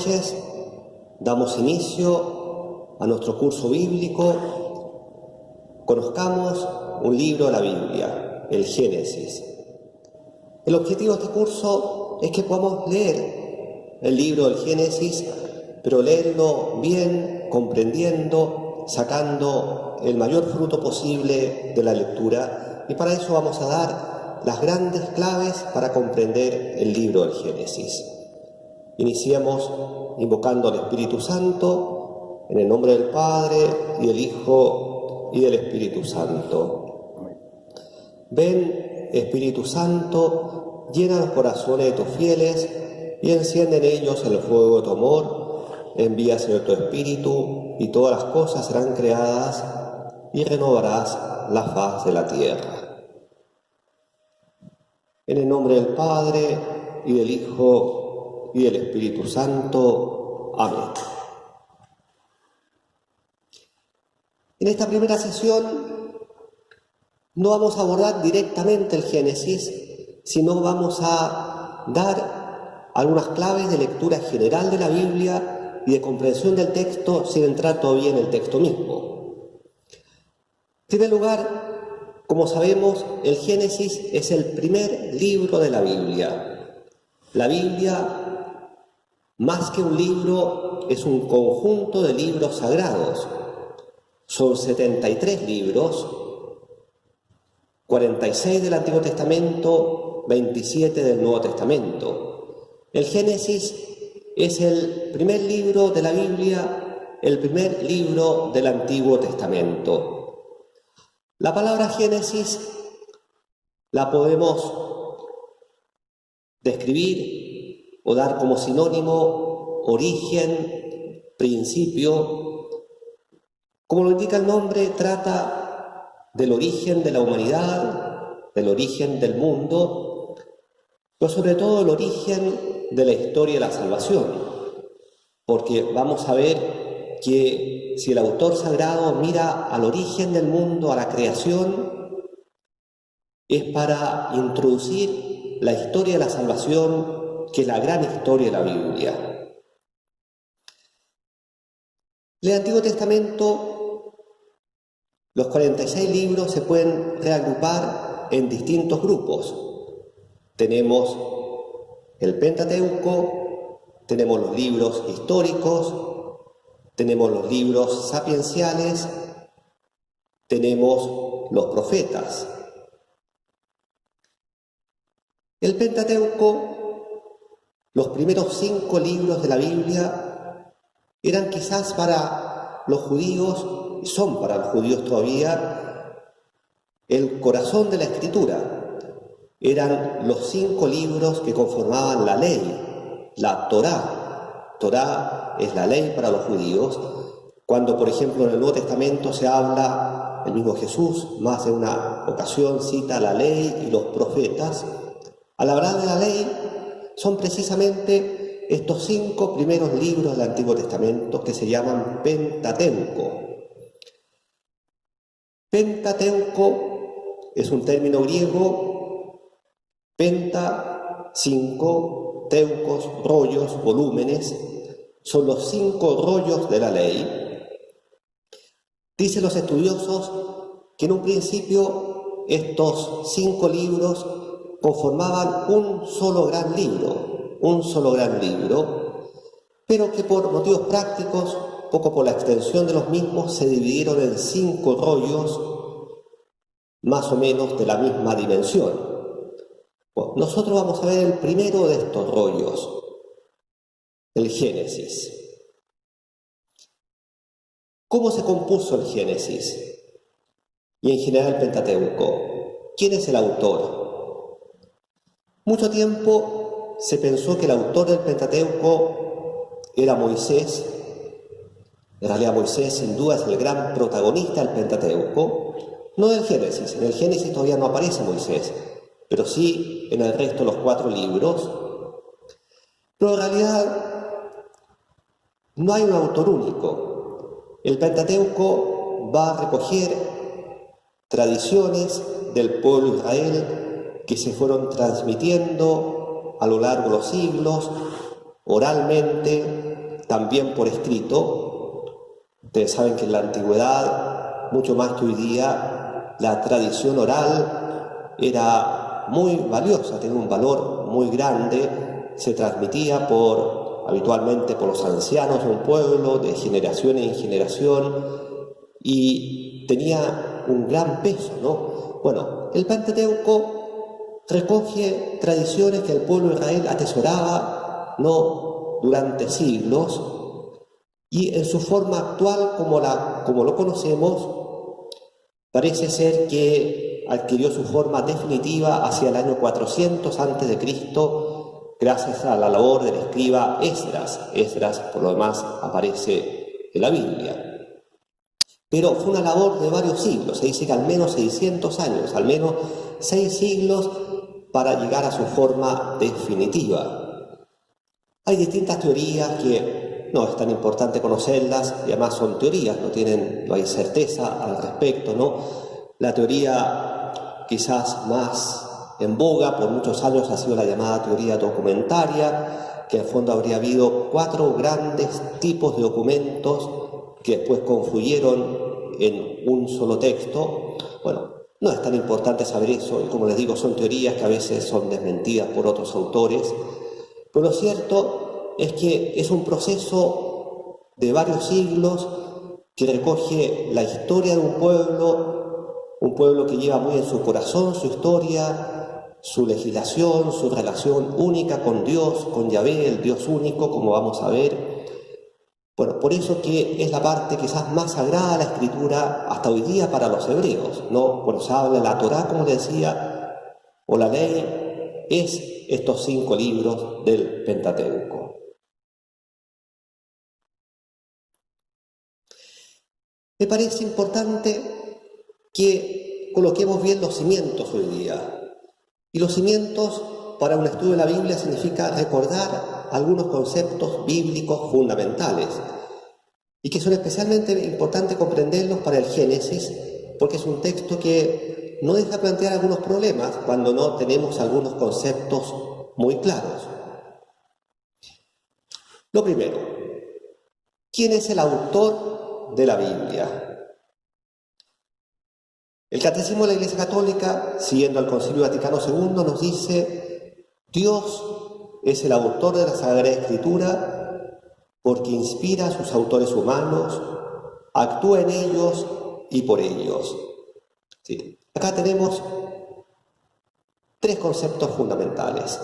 noches damos inicio a nuestro curso bíblico. Conozcamos un libro de la Biblia, el Génesis. El objetivo de este curso es que podamos leer el libro del Génesis, pero leerlo bien, comprendiendo, sacando el mayor fruto posible de la lectura. Y para eso vamos a dar las grandes claves para comprender el libro del Génesis. Iniciemos invocando al Espíritu Santo, en el nombre del Padre, y del Hijo, y del Espíritu Santo. Ven, Espíritu Santo, llena los corazones de tus fieles, y enciende en ellos el fuego de tu amor. Envía, Señor, tu Espíritu, y todas las cosas serán creadas, y renovarás la faz de la tierra. En el nombre del Padre, y del Hijo, y del Espíritu Santo. Amén. En esta primera sesión no vamos a abordar directamente el Génesis, sino vamos a dar algunas claves de lectura general de la Biblia y de comprensión del texto sin entrar todavía en el texto mismo. En primer lugar, como sabemos, el Génesis es el primer libro de la Biblia. La Biblia, más que un libro, es un conjunto de libros sagrados. Son 73 libros, 46 del Antiguo Testamento, 27 del Nuevo Testamento. El Génesis es el primer libro de la Biblia, el primer libro del Antiguo Testamento. La palabra Génesis la podemos describir o dar como sinónimo origen, principio. Como lo indica el nombre, trata del origen de la humanidad, del origen del mundo, pero sobre todo el origen de la historia de la salvación. Porque vamos a ver que si el autor sagrado mira al origen del mundo, a la creación, es para introducir la historia de la salvación, que es la gran historia de la Biblia. En el Antiguo Testamento, los 46 libros se pueden reagrupar en distintos grupos. Tenemos el Pentateuco, tenemos los libros históricos, tenemos los libros sapienciales, tenemos los profetas. El Pentateuco, los primeros 5 libros de la Biblia, eran quizás para los judíos, y son para los judíos todavía, el corazón de la Escritura. Eran los 5 libros que conformaban la ley, la Torá. Torá es la ley para los judíos. Cuando, por ejemplo, en el Nuevo Testamento se habla, el mismo Jesús, más de una ocasión cita la ley y los profetas. Al hablar de la ley, son precisamente estos 5 primeros libros del Antiguo Testamento que se llaman Pentateuco. Pentateuco es un término griego, penta, 5, teucos, rollos, volúmenes, son los 5 rollos de la ley. Dicen los estudiosos que en un principio estos 5 libros conformaban un solo gran libro, pero que por motivos prácticos, poco por la extensión de los mismos, se dividieron en 5 rollos, más o menos de la misma dimensión. Bueno, nosotros vamos a ver el primero de estos rollos, el Génesis. ¿Cómo se compuso el Génesis? Y en general el Pentateuco. ¿Quién es el autor? Mucho tiempo se pensó que el autor del Pentateuco era Moisés. En realidad Moisés sin duda es el gran protagonista del Pentateuco, no del Génesis. En el Génesis todavía no aparece Moisés, pero sí en el resto de los 4 libros. Pero en realidad no hay un autor único. El Pentateuco va a recoger tradiciones del pueblo de Israel que se fueron transmitiendo a lo largo de los siglos, oralmente, también por escrito. Ustedes saben que en la antigüedad, mucho más que hoy día, la tradición oral era muy valiosa, tenía un valor muy grande, se transmitía habitualmente por los ancianos de un pueblo, de generación en generación, y tenía un gran peso, ¿no? Bueno, el Pentateuco recoge tradiciones que el pueblo de Israel atesoraba, ¿no?, durante siglos, y en su forma actual, como lo conocemos, parece ser que adquirió su forma definitiva hacia el año 400 a.C., gracias a la labor del escriba Esdras. Esdras, por lo demás, aparece en la Biblia. Pero fue una labor de varios siglos, se dice que al menos 600 años, al menos 6 siglos para llegar a su forma definitiva. Hay distintas teorías que no es tan importante conocerlas, y además son teorías, no hay certeza al respecto, ¿no? La teoría quizás más en boga por muchos años ha sido la llamada teoría documentaria, que en fondo habría habido 4 grandes tipos de documentos que después confluyeron en un solo texto. Bueno, no es tan importante saber eso, y como les digo, son teorías que a veces son desmentidas por otros autores, pero lo cierto es que es un proceso de varios siglos que recoge la historia de un pueblo que lleva muy en su corazón su historia, su legislación, su relación única con Dios, con Yahvé, el Dios único, como vamos a ver. Bueno, por eso que es la parte quizás más sagrada de la Escritura hasta hoy día para los hebreos, ¿no? Cuando se habla de la Torá, como decía, o la ley, es estos 5 libros del Pentateuco. Me parece importante que coloquemos bien los cimientos hoy día. Y los cimientos para un estudio de la Biblia significa recordar algunos conceptos bíblicos fundamentales y que son especialmente importantes comprenderlos para el Génesis, porque es un texto que no deja plantear algunos problemas cuando no tenemos algunos conceptos muy claros. Lo primero, ¿quién es el autor de la Biblia? El Catecismo de la Iglesia Católica, siguiendo al Concilio Vaticano II, nos dice: Dios es el autor de la Sagrada Escritura porque inspira a sus autores humanos, actúa en ellos y por ellos. Sí. Acá tenemos 3 conceptos fundamentales.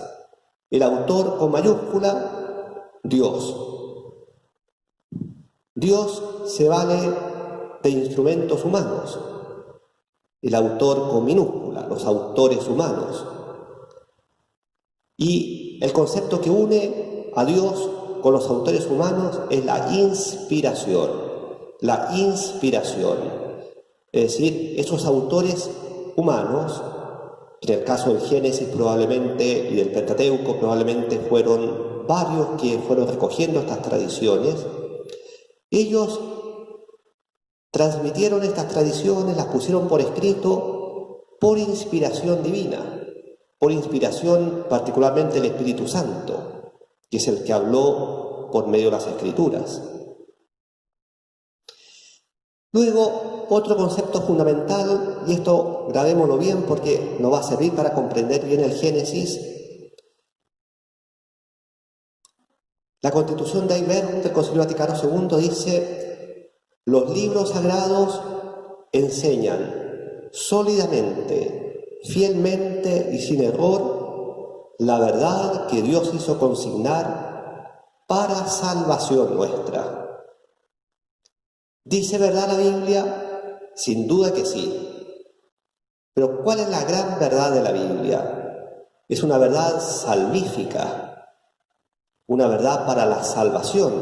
El autor con mayúscula, Dios. Dios se vale de instrumentos humanos. El autor con minúscula, los autores humanos. Y el concepto que une a Dios con los autores humanos es la inspiración. La inspiración. Es decir, esos autores humanos, en el caso del Génesis probablemente y del Pentateuco probablemente fueron varios que fueron recogiendo estas tradiciones, ellos transmitieron estas tradiciones, las pusieron por escrito por inspiración divina, por inspiración particularmente del Espíritu Santo, que es el que habló por medio de las Escrituras. Luego, otro concepto fundamental, y esto grabémoslo bien porque nos va a servir para comprender bien el Génesis. La Constitución de Augsburgo del Concilio Vaticano II dice: los libros sagrados enseñan sólidamente, fielmente y sin error la verdad que Dios hizo consignar para salvación nuestra. ¿Dice verdad la Biblia? Sin duda que sí. Pero ¿cuál es la gran verdad de la Biblia? Es una verdad salvífica, una verdad para la salvación.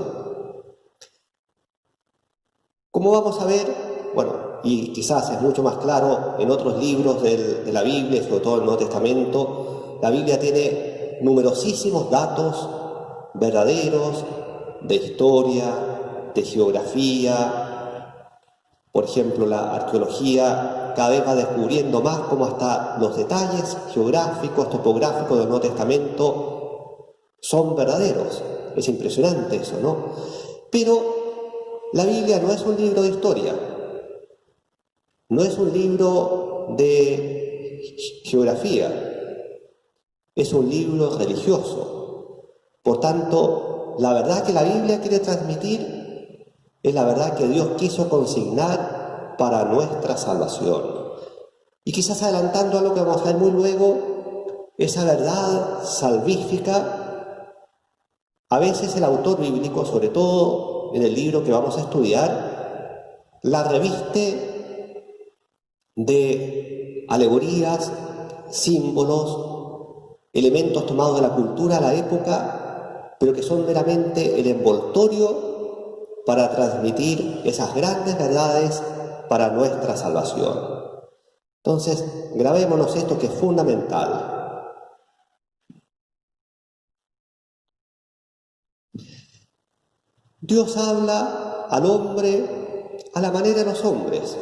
Como vamos a ver, bueno, y quizás es mucho más claro en otros libros de la Biblia, sobre todo el Nuevo Testamento, la Biblia tiene numerosísimos datos verdaderos de historia, de geografía. Por ejemplo, la arqueología cada vez va descubriendo más cómo hasta los detalles geográficos, topográficos del Nuevo Testamento son verdaderos. Es impresionante eso, ¿no? Pero la Biblia no es un libro de historia, no es un libro de geografía, es un libro religioso. Por tanto, la verdad que la Biblia quiere transmitir es la verdad que Dios quiso consignar para nuestra salvación. Y quizás adelantando a lo que vamos a ver muy luego, esa verdad salvífica, a veces el autor bíblico, sobre todo en el libro que vamos a estudiar, la reviste de alegorías, símbolos, elementos tomados de la cultura, la época, pero que son meramente el envoltorio para transmitir esas grandes verdades para nuestra salvación. Entonces, grabémonos esto que es fundamental. Dios habla al hombre a la manera de los hombres.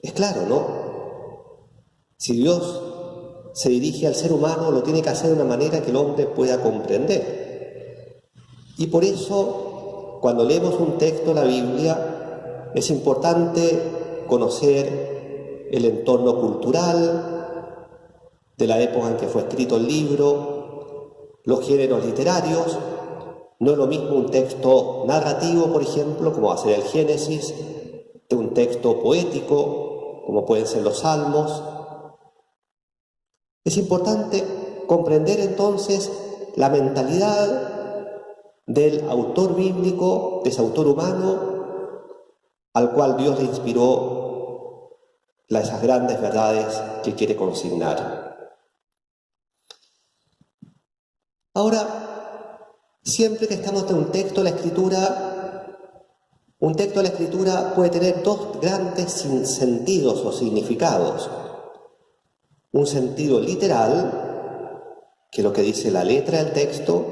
Es claro, ¿no? Si Dios se dirige al ser humano, lo tiene que hacer de una manera que el hombre pueda comprender. Y por eso, cuando leemos un texto de la Biblia, es importante conocer el entorno cultural de la época en que fue escrito el libro, los géneros literarios. No es lo mismo un texto narrativo, por ejemplo, como va a ser el Génesis, de un texto poético, como pueden ser los Salmos. Es importante comprender entonces la mentalidad del autor bíblico, de ese autor humano, al cual Dios le inspiró esas grandes verdades que quiere consignar. Ahora, siempre que estamos ante un texto de la Escritura puede tener dos grandes sentidos o significados. Un sentido literal, que es lo que dice la letra del texto,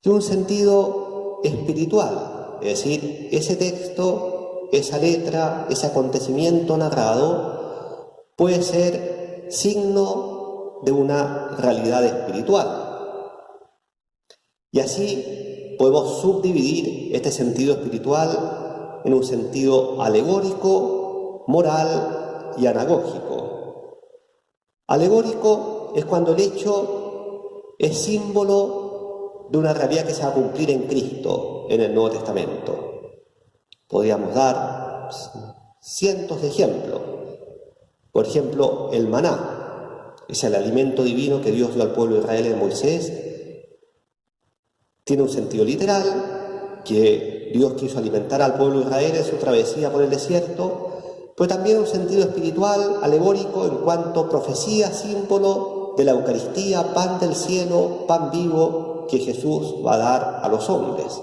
y un sentido espiritual, es decir, ese texto, esa letra, ese acontecimiento narrado puede ser signo de una realidad espiritual. Y así podemos subdividir este sentido espiritual en un sentido alegórico, moral y anagógico. Alegórico es cuando el hecho es símbolo de una realidad que se va a cumplir en Cristo, en el Nuevo Testamento. Podríamos dar cientos de ejemplos. Por ejemplo, el maná, es el alimento divino que Dios dio al pueblo de Israel en Moisés. Tiene un sentido literal, que Dios quiso alimentar al pueblo de Israel en su travesía por el desierto, pero también un sentido espiritual, alegórico, en cuanto profecía, símbolo de la Eucaristía, pan del cielo, pan vivo que Jesús va a dar a los hombres.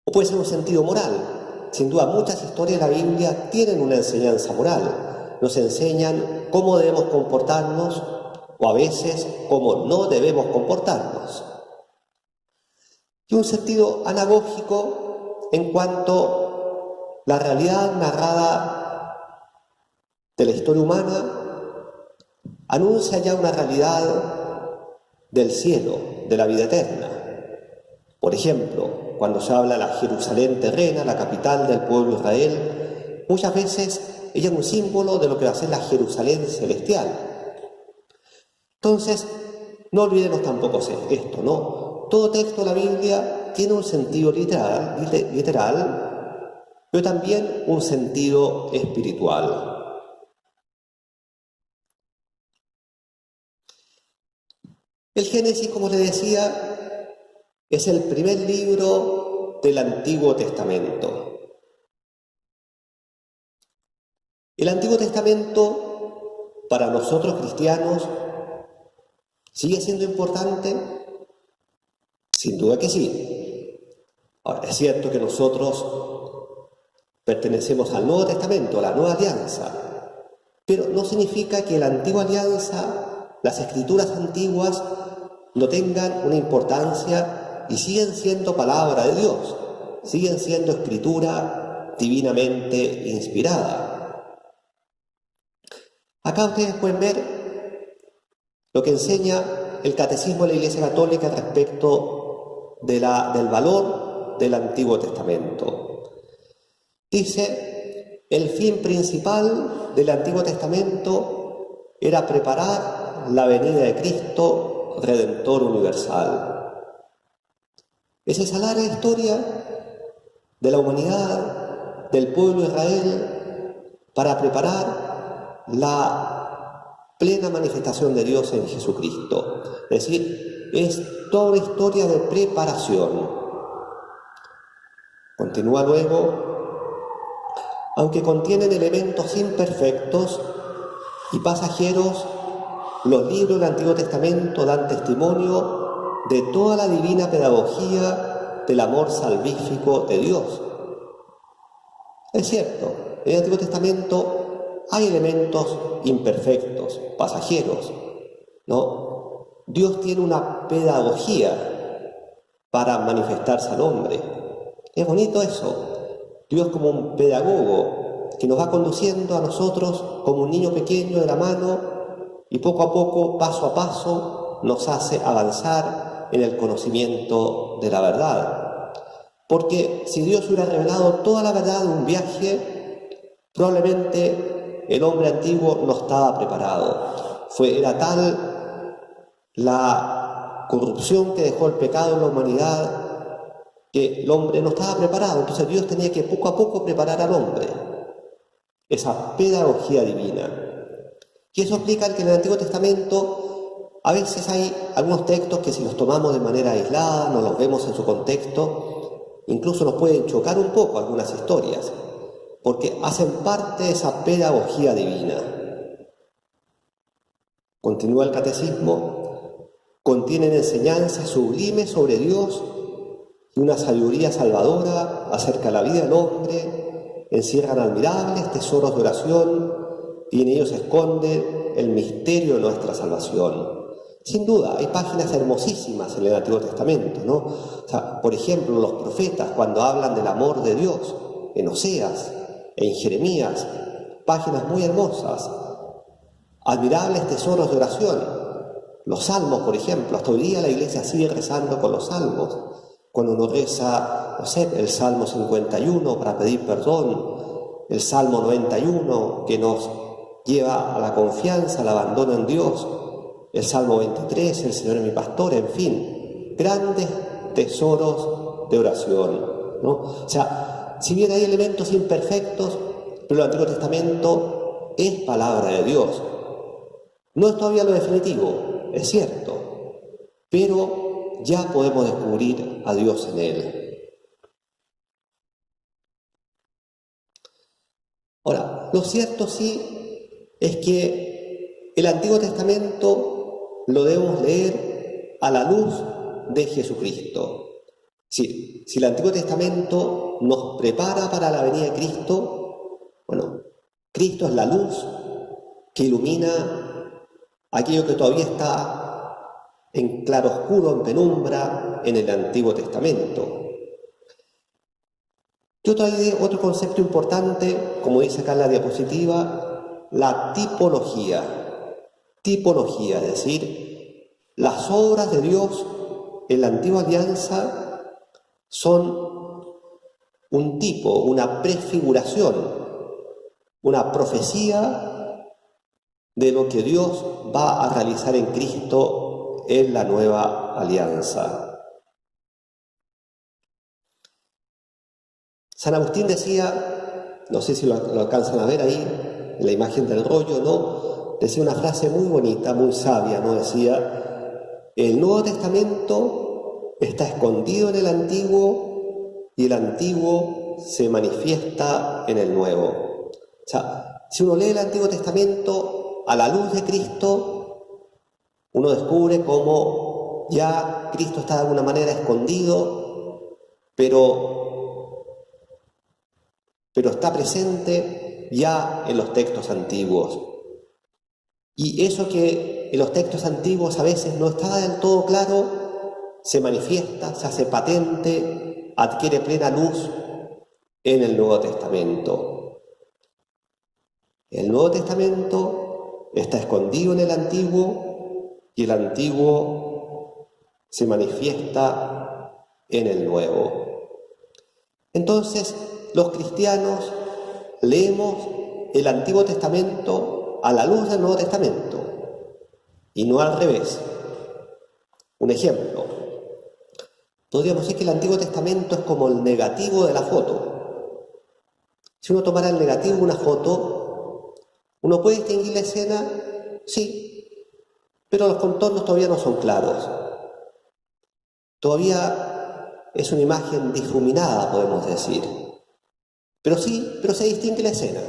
O puede ser un sentido moral. Sin duda, muchas historias de la Biblia tienen una enseñanza moral. Nos enseñan cómo debemos comportarnos o a veces cómo no debemos comportarnos. Y un sentido anagógico en cuanto la realidad narrada de la historia humana anuncia ya una realidad del cielo, de la vida eterna. Por ejemplo, cuando se habla de la Jerusalén terrena, la capital del pueblo de Israel, muchas veces ella es un símbolo de lo que va a ser la Jerusalén celestial. Entonces, no olvidemos tampoco esto, ¿no? Todo texto de la Biblia tiene un sentido literal, pero también un sentido espiritual. El Génesis, como les decía, es el primer libro del Antiguo Testamento. El Antiguo Testamento, para nosotros cristianos, ¿sigue siendo importante? Sin duda que sí. Ahora, es cierto que nosotros pertenecemos al Nuevo Testamento, a la Nueva Alianza, pero no significa que la Antigua Alianza, las Escrituras antiguas, no tengan una importancia y siguen siendo palabra de Dios, siguen siendo escritura divinamente inspirada. Acá ustedes pueden ver lo que enseña el Catecismo de la Iglesia Católica respecto del valor del Antiguo Testamento. Dice, el fin principal del Antiguo Testamento era preparar la venida de Cristo, Redentor universal. Es esa larga historia de la humanidad, del pueblo de Israel, para preparar la plena manifestación de Dios en Jesucristo. Es decir, es toda una historia de preparación. Continúa luego, aunque contienen elementos imperfectos y pasajeros, los libros del Antiguo Testamento dan testimonio de toda la divina pedagogía del amor salvífico de Dios. Es cierto, en el Antiguo Testamento hay elementos imperfectos, pasajeros, ¿no? Dios tiene una pedagogía para manifestarse al hombre. Es bonito eso. Dios como un pedagogo que nos va conduciendo a nosotros como un niño pequeño de la mano y poco a poco, paso a paso, nos hace avanzar en el conocimiento de la verdad. Porque si Dios hubiera revelado toda la verdad de un viaje, probablemente el hombre antiguo no estaba preparado. Era tal la corrupción que dejó el pecado en la humanidad que el hombre no estaba preparado. Entonces Dios tenía que poco a poco preparar al hombre. Esa pedagogía divina. Y eso explica que en el Antiguo Testamento a veces hay algunos textos que si los tomamos de manera aislada, no los vemos en su contexto, incluso nos pueden chocar un poco algunas historias, porque hacen parte de esa pedagogía divina. Continúa el catecismo, contienen enseñanzas sublimes sobre Dios y una sabiduría salvadora acerca de la vida del hombre, encierran admirables tesoros de oración y en ellos se esconde el misterio de nuestra salvación. Sin duda, hay páginas hermosísimas en el Antiguo Testamento, ¿no? O sea, por ejemplo, los profetas cuando hablan del amor de Dios, en Oseas, en Jeremías, páginas muy hermosas, admirables tesoros de oración. Los salmos, por ejemplo, hasta hoy día la iglesia sigue rezando con los salmos. Cuando uno reza, no sé, el Salmo 51 para pedir perdón, el Salmo 91 que nos lleva a la confianza, al abandono en Dios, el Salmo 23, el Señor es mi pastor, en fin, grandes tesoros de oración, ¿no? O sea, si bien hay elementos imperfectos, pero el Antiguo Testamento es palabra de Dios. No es todavía lo definitivo, es cierto, pero ya podemos descubrir a Dios en él. Ahora, lo cierto sí es que el Antiguo Testamento lo debemos leer a la luz de Jesucristo. Si el Antiguo Testamento nos prepara para la venida de Cristo, bueno, Cristo es la luz que ilumina aquello que todavía está en claroscuro, en penumbra, en el Antiguo Testamento. Y otro concepto importante, como dice acá en la diapositiva, la tipología. Tipología, es decir, las obras de Dios en la antigua alianza son un tipo, una prefiguración, una profecía de lo que Dios va a realizar en Cristo en la nueva alianza. San Agustín decía, no sé si lo alcanzan a ver ahí, en la imagen del rollo, ¿no? Decía una frase muy bonita, muy sabia, ¿no? Decía, el Nuevo Testamento está escondido en el Antiguo y el Antiguo se manifiesta en el Nuevo. O sea, si uno lee el Antiguo Testamento a la luz de Cristo, uno descubre cómo ya Cristo está de alguna manera escondido, pero está presente ya en los textos antiguos. Y eso que en los textos antiguos a veces no estaba del todo claro, se manifiesta, se hace patente, adquiere plena luz en el Nuevo Testamento. El Nuevo Testamento está escondido en el Antiguo y el Antiguo se manifiesta en el Nuevo. Entonces, los cristianos leemos el Antiguo Testamento a la luz del Nuevo Testamento y no al revés. Un ejemplo, podríamos decir que el Antiguo Testamento es como el negativo de la foto. Si uno tomara el negativo de una foto, ¿uno puede distinguir la escena? Sí, pero los contornos todavía no son claros. Todavía es una imagen difuminada, podemos decir. Pero se distingue la escena.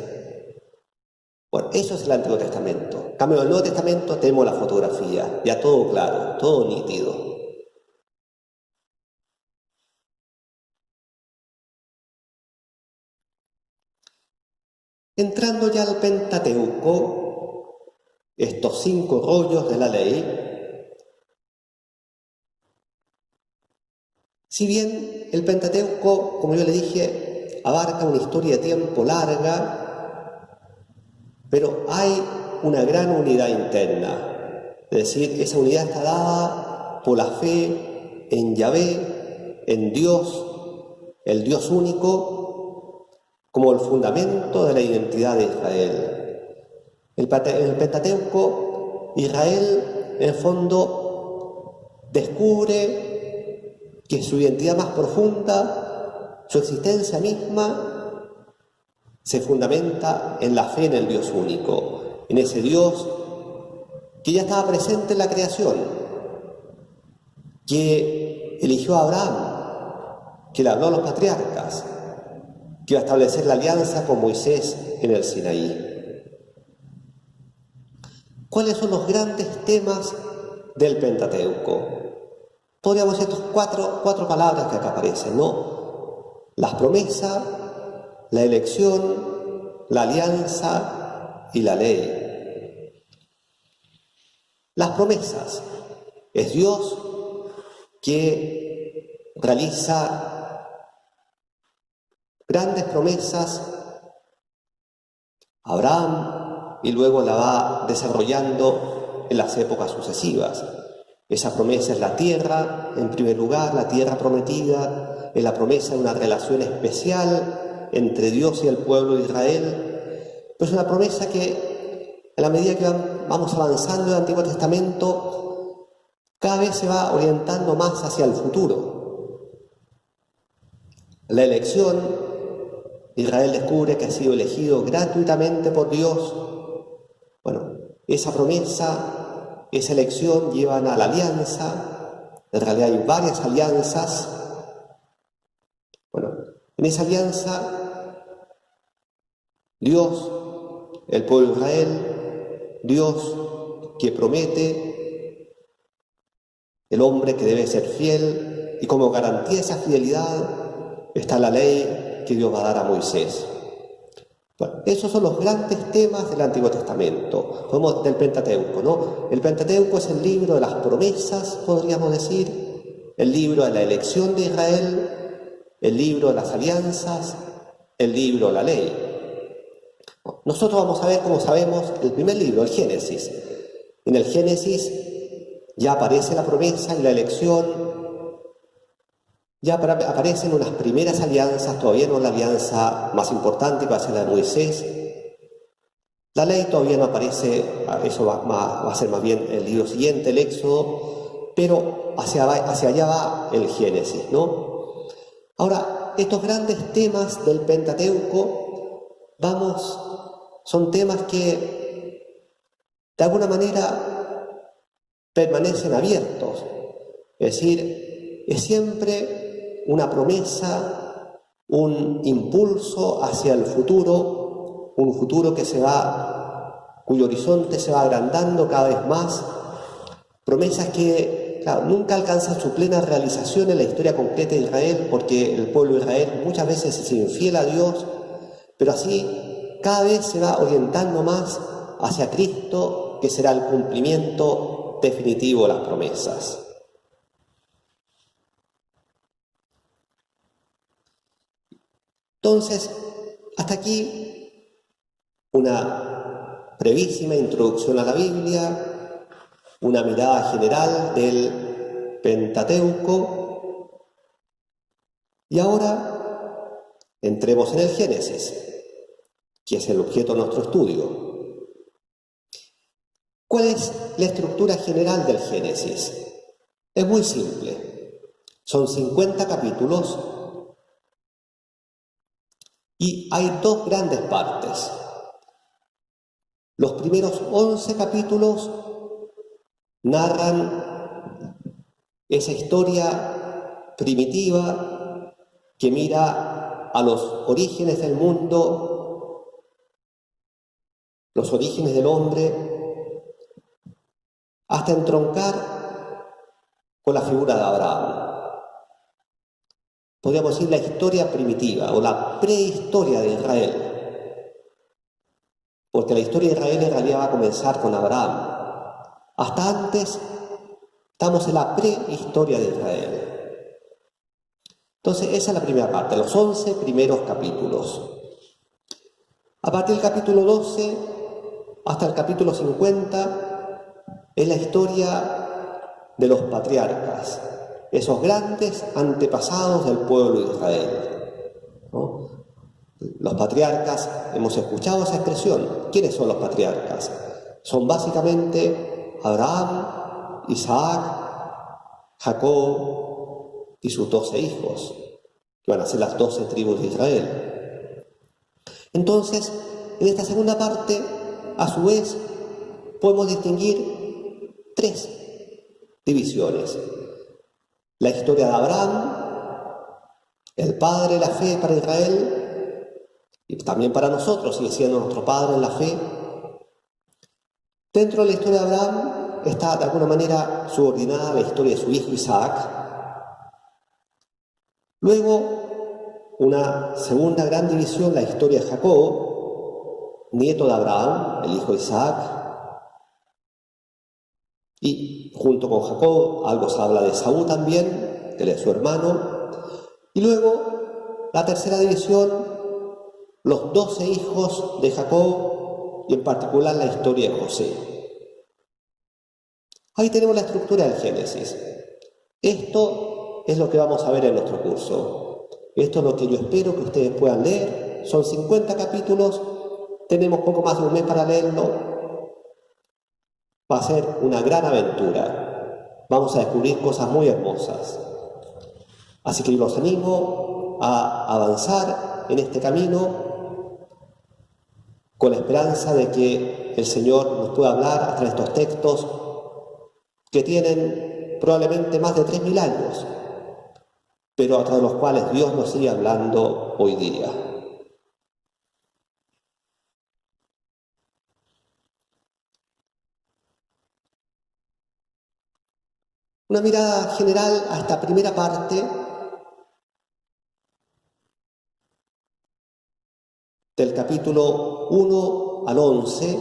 Bueno, eso es el Antiguo Testamento. En cambio, en el Nuevo Testamento tenemos la fotografía, ya todo claro, todo nítido. Entrando ya al Pentateuco, estos 5 rollos de la ley, si bien el Pentateuco, como yo le dije, abarca una historia de tiempo larga, pero hay una gran unidad interna. Es decir, esa unidad está dada por la fe en Yahvé, en Dios, el Dios único, como el fundamento de la identidad de Israel. En el Pentateuco, Israel, en el fondo, descubre que su identidad más profunda, su existencia misma, se fundamenta en la fe en el Dios único, en ese Dios que ya estaba presente en la creación, que eligió a Abraham, que le habló a los patriarcas, que iba a establecer la alianza con Moisés en el Sinaí. ¿Cuáles son los grandes temas del Pentateuco? Podríamos decir estas cuatro palabras que acá aparecen, ¿no? Las promesas, la elección, la alianza y la ley. Las promesas. Es Dios que realiza grandes promesas a Abraham y luego la va desarrollando en las épocas sucesivas. Esa promesa es la tierra, en primer lugar, la tierra prometida, es la promesa de una relación especial entre Dios y el pueblo de Israel. Pero es una promesa que, en la medida que vamos avanzando en el Antiguo Testamento, cada vez se va orientando más hacia el futuro. La elección, Israel descubre que ha sido elegido gratuitamente por Dios. Bueno, esa promesa, esa elección llevan a la alianza. En realidad hay varias alianzas. Bueno, en esa alianza, Dios, el pueblo de Israel, Dios que promete, el hombre que debe ser fiel, y como garantía de esa fidelidad está la ley que Dios va a dar a Moisés. Bueno, esos son los grandes temas del Antiguo Testamento, del Pentateuco, ¿no? El Pentateuco es el libro de las promesas, podríamos decir, el libro de la elección de Israel, el libro de las alianzas, el libro de la ley. Nosotros vamos a ver, como sabemos, el primer libro, el Génesis. En el Génesis ya aparece la promesa y la elección. Ya aparecen unas primeras alianzas, todavía no la alianza más importante que va a ser la de Moisés. La ley todavía no aparece, eso va a ser más bien el libro siguiente, el Éxodo, pero hacia allá va el Génesis, ¿no? Ahora, estos grandes temas del Pentateuco, son temas que de alguna manera permanecen abiertos, es decir, es siempre una promesa, un impulso hacia el futuro, un futuro cuyo horizonte se va agrandando cada vez más, promesas que, claro, nunca alcanzan su plena realización en la historia concreta de Israel, porque el pueblo de Israel muchas veces es infiel a Dios, pero así cada vez se va orientando más hacia Cristo, que será el cumplimiento definitivo de las promesas. Entonces, hasta aquí una brevísima introducción a la Biblia, una mirada general del Pentateuco. Y ahora entremos en el Génesis, que es el objeto de nuestro estudio. ¿Cuál es la estructura general del Génesis? Es muy simple. Son 50 capítulos y hay dos grandes partes. Los primeros 11 capítulos narran esa historia primitiva que mira a los orígenes del mundo, los orígenes del hombre, hasta entroncar con la figura de Abraham. Podríamos decir la historia primitiva o la prehistoria de Israel. Porque la historia de Israel en realidad va a comenzar con Abraham. Hasta antes estamos en la prehistoria de Israel. Entonces esa es la primera parte, los 11 primeros capítulos. A partir del capítulo 12 hasta el capítulo 50 es la historia de los patriarcas, esos grandes antepasados del pueblo de Israel, ¿no? Los patriarcas, hemos escuchado esa expresión. ¿Quiénes son los patriarcas? Son básicamente Abraham, Isaac, Jacob y sus 12 hijos, que van a ser las 12 tribus de Israel. Entonces, en esta segunda parte, a su vez, podemos distinguir tres divisiones. La historia de Abraham, el padre de la fe para Israel, y también para nosotros, sigue siendo nuestro padre en la fe. Dentro de la historia de Abraham está de alguna manera subordinada la historia de su hijo Isaac. Luego, una segunda gran división, la historia de Jacob, nieto de Abraham, el hijo de Isaac. Y junto con Jacob, algo se habla de Saúl también, que es su hermano. Y luego, la tercera división, los 12 hijos de Jacob y en particular la historia de José. Ahí tenemos la estructura del Génesis. Esto es lo que vamos a ver en nuestro curso. Esto es lo que yo espero que ustedes puedan leer. Son 50 capítulos, tenemos poco más de un mes para leerlo. Va a ser una gran aventura. Vamos a descubrir cosas muy hermosas. Así que los animo a avanzar en este camino con la esperanza de que el Señor nos pueda hablar a través de estos textos que tienen probablemente más de 3000 años, pero a través de los cuales Dios nos sigue hablando hoy día. Una mirada general a esta primera parte del capítulo 1 al 11,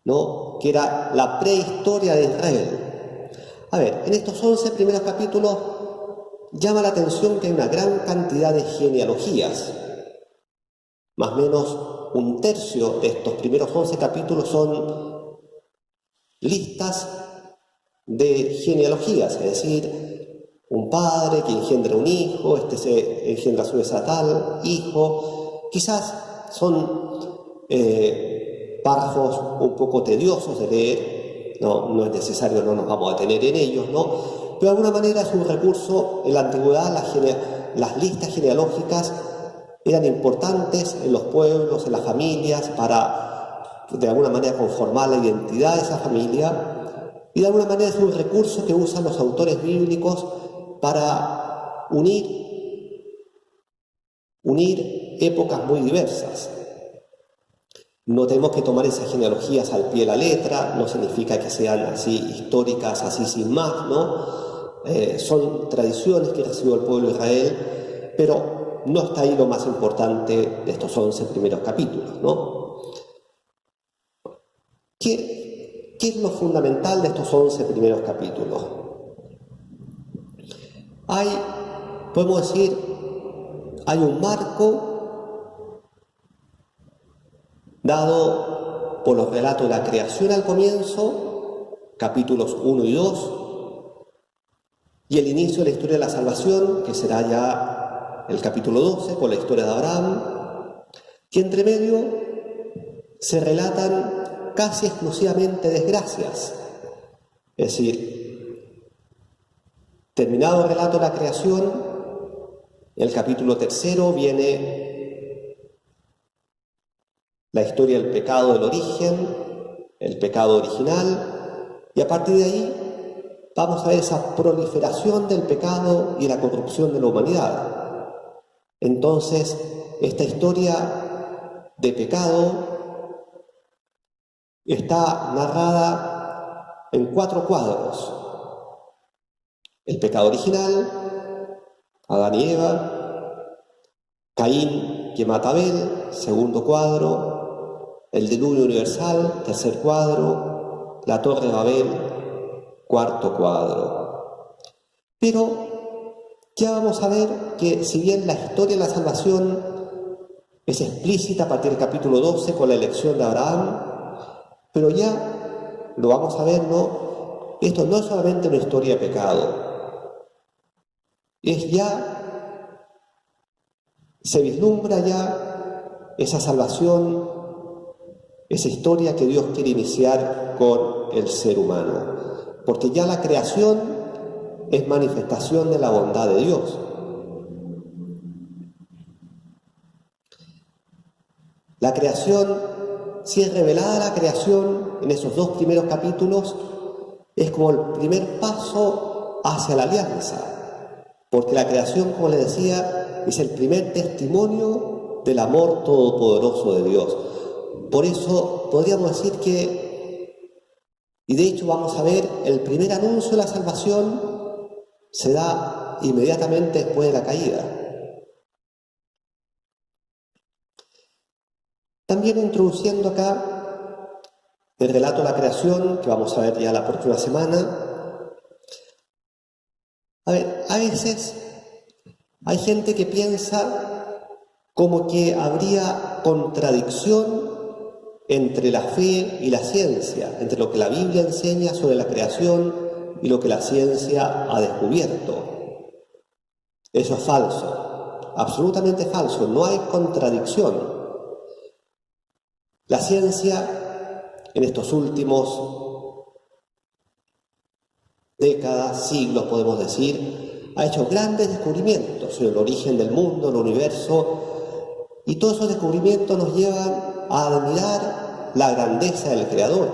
¿no? Que era la prehistoria de Israel. A ver, en estos 11 primeros capítulos llama la atención que hay una gran cantidad de genealogías. Más o menos un tercio de estos primeros 11 capítulos son listas de genealogías, es decir, un padre que engendra un hijo, este se engendra a su vez a tal hijo. Quizás son párrafos un poco tediosos de leer, no es necesario, no nos vamos a detener en ellos, ¿no? Pero de alguna manera es un recurso. En la antigüedad las listas genealógicas eran importantes en los pueblos, en las familias, para de alguna manera conformar la identidad de esa familia, y de alguna manera es un recurso que usan los autores bíblicos para unir épocas muy diversas. No tenemos que tomar esas genealogías al pie de la letra, no significa que sean así históricas, así sin más, ¿no? Son tradiciones que recibió el pueblo de Israel, pero no está ahí lo más importante de estos 11 primeros capítulos, ¿no? ¿Qué es lo fundamental de estos 11 primeros capítulos? Podemos decir, hay un marco dado por los relatos de la creación al comienzo, capítulos 1 y 2, y el inicio de la historia de la salvación, que será ya el capítulo 12, con la historia de Abraham, y entre medio se relatan casi exclusivamente desgracias. Es decir, terminado el relato de la creación, en el capítulo 3 viene la historia del pecado del origen, el pecado original, y a partir de ahí vamos a ver esa proliferación del pecado y la corrupción de la humanidad. Entonces, esta historia de pecado está narrada en 4 cuadros. El pecado original, Adán y Eva, Caín que mata a Abel, segundo cuadro, el diluvio universal, tercer cuadro, la torre de Babel, cuarto cuadro. Pero ya vamos a ver que si bien la historia de la salvación es explícita a partir del capítulo 12 con la elección de Abraham, pero ya lo vamos a ver, ¿no? Esto no es solamente una historia de pecado, es ya, se vislumbra ya esa salvación, esa historia que Dios quiere iniciar con el ser humano, porque ya la creación es manifestación de la bondad de Dios. La creación, si es revelada la creación en esos 2 primeros capítulos, es como el primer paso hacia la alianza, porque la creación, como les decía, es el primer testimonio del amor todopoderoso de Dios. Por eso podríamos decir que, y de hecho vamos a ver, el primer anuncio de la salvación se da inmediatamente después de la caída. También introduciendo acá el relato de la creación, que vamos a ver ya la próxima semana. A ver, a veces hay gente que piensa como que habría contradicción entre la fe y la ciencia, entre lo que la Biblia enseña sobre la creación y lo que la ciencia ha descubierto. Eso es falso, absolutamente falso, no hay contradicción. La ciencia, en estos últimos décadas, siglos podemos decir, ha hecho grandes descubrimientos sobre el origen del mundo, el universo, y todos esos descubrimientos nos llevan a admirar la grandeza del Creador.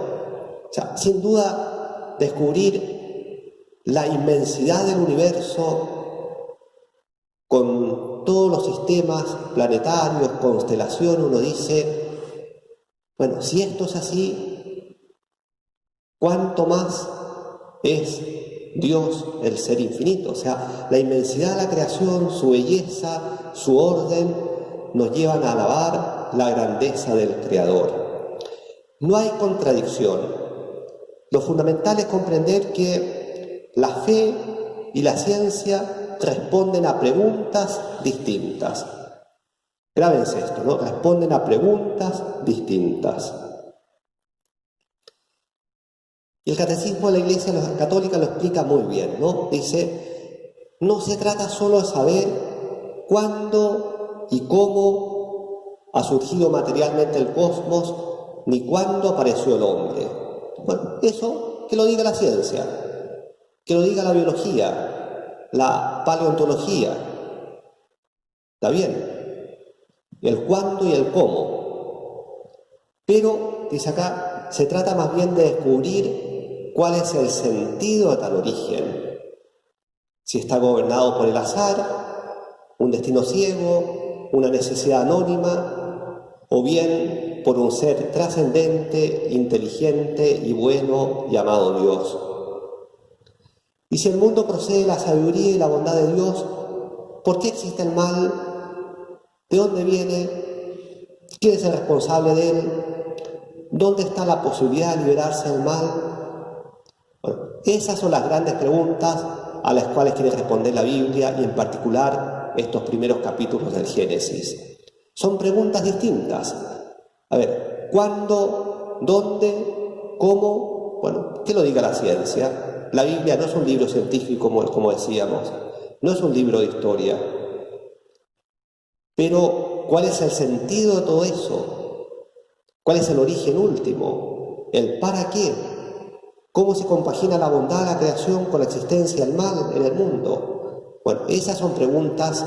O sea, sin duda, descubrir la inmensidad del universo con todos los sistemas planetarios, constelaciones, uno dice, bueno, si esto es así, ¿cuánto más es Dios el ser infinito? O sea, la inmensidad de la creación, su belleza, su orden, nos llevan a alabar la grandeza del Creador. No hay contradicción. Lo fundamental es comprender que la fe y la ciencia responden a preguntas distintas. Grábense esto, ¿no? Responden a preguntas distintas. Y el Catecismo de la Iglesia Católica lo explica muy bien, ¿no? Dice, no se trata solo de saber cuándo y cómo ha surgido materialmente el cosmos, ni cuándo apareció el hombre. Bueno, eso que lo diga la ciencia, que lo diga la biología, la paleontología. ¿Está bien? El cuándo y el cómo. Pero, dice acá, se trata más bien de descubrir cuál es el sentido de tal origen. Si está gobernado por el azar, un destino ciego, una necesidad anónima, o bien por un ser trascendente, inteligente y bueno llamado Dios. Y si el mundo procede de la sabiduría y la bondad de Dios, ¿por qué existe el mal? ¿De dónde viene? ¿Quién es el responsable de él? ¿Dónde está la posibilidad de liberarse del mal? Bueno, esas son las grandes preguntas a las cuales quiere responder la Biblia y en particular estos primeros capítulos del Génesis. Son preguntas distintas. A ver, ¿cuándo? ¿Dónde? ¿Cómo? Bueno, que lo diga la ciencia. La Biblia no es un libro científico, como decíamos, no es un libro de historia. Pero, ¿cuál es el sentido de todo eso? ¿Cuál es el origen último? ¿El para qué? ¿Cómo se compagina la bondad de la creación con la existencia del mal en el mundo? Bueno, esas son preguntas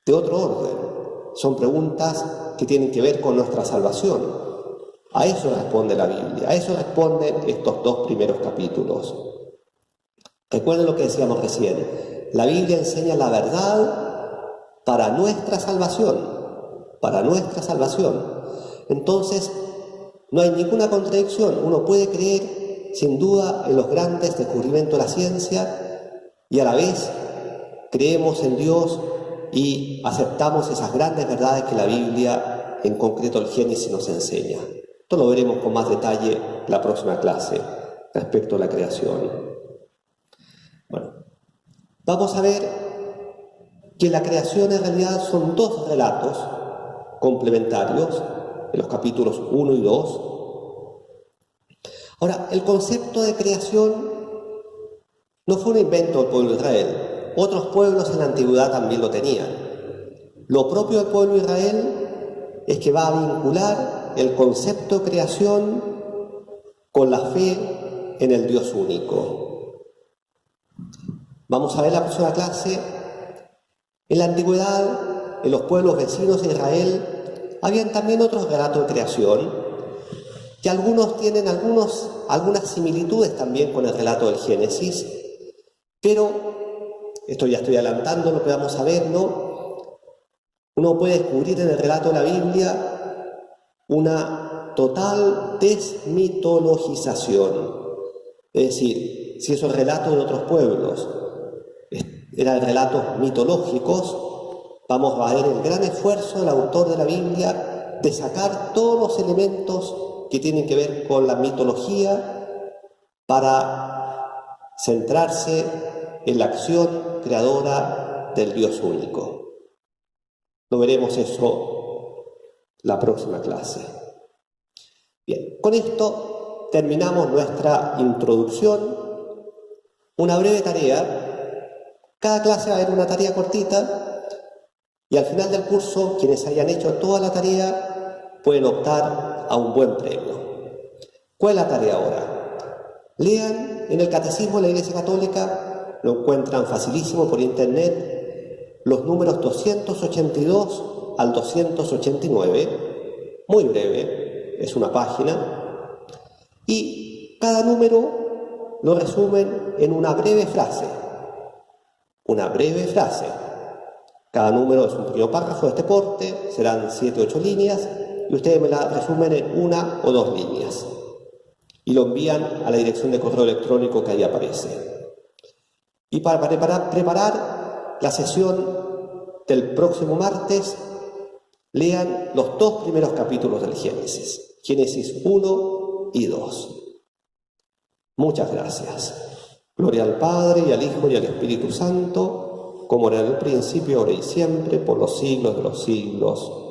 de otro orden. Son preguntas que tienen que ver con nuestra salvación. A eso responde la Biblia, a eso responden estos dos primeros capítulos. Recuerden lo que decíamos recién. La Biblia enseña la verdad para nuestra salvación, para nuestra salvación. Entonces, no hay ninguna contradicción. Uno puede creer, sin duda, en los grandes descubrimientos de la ciencia y a la vez creemos en Dios y aceptamos esas grandes verdades que la Biblia, en concreto el Génesis, nos enseña. Esto lo veremos con más detalle en la próxima clase respecto a la creación. Bueno, vamos a ver que la creación en realidad son dos relatos complementarios en los capítulos 1 y 2. Ahora, el concepto de creación no fue un invento del pueblo de Israel. Otros pueblos en la antigüedad también lo tenían. Lo propio del pueblo de Israel es que va a vincular el concepto de creación con la fe en el Dios único. Vamos a ver la próxima clase. En la antigüedad, en los pueblos vecinos de Israel, habían también otros relatos de creación, que algunos tienen algunas similitudes también con el relato del Génesis, pero esto ya estoy adelantando lo que vamos a ver, ¿no? Uno puede descubrir en el relato de la Biblia una total desmitologización. Es decir, si esos relatos de otros pueblos eran relatos mitológicos, vamos a ver el gran esfuerzo del autor de la Biblia de sacar todos los elementos que tienen que ver con la mitología para centrarse en la acción creadora del Dios único. Lo veremos eso la próxima clase. Bien, con esto terminamos nuestra introducción. Una breve tarea. Cada clase va a haber una tarea cortita y al final del curso, quienes hayan hecho toda la tarea pueden optar a un buen premio. ¿Cuál es la tarea ahora? Lean en el Catecismo de la Iglesia Católica, lo encuentran facilísimo por internet, los números 282 al 289, muy breve, es una página, y cada número lo resumen en una breve frase. Una breve frase. Cada número es un pequeño párrafo de este porte, serán 7 o 8 líneas, y ustedes me la resumen en 1 o 2 líneas. Y lo envían a la dirección de correo electrónico que ahí aparece. Y para preparar la sesión del próximo martes, lean los dos primeros capítulos del Génesis. Génesis 1 y 2. Muchas gracias. Gloria al Padre, y al Hijo, y al Espíritu Santo, como era en el principio, ahora y siempre, por los siglos de los siglos.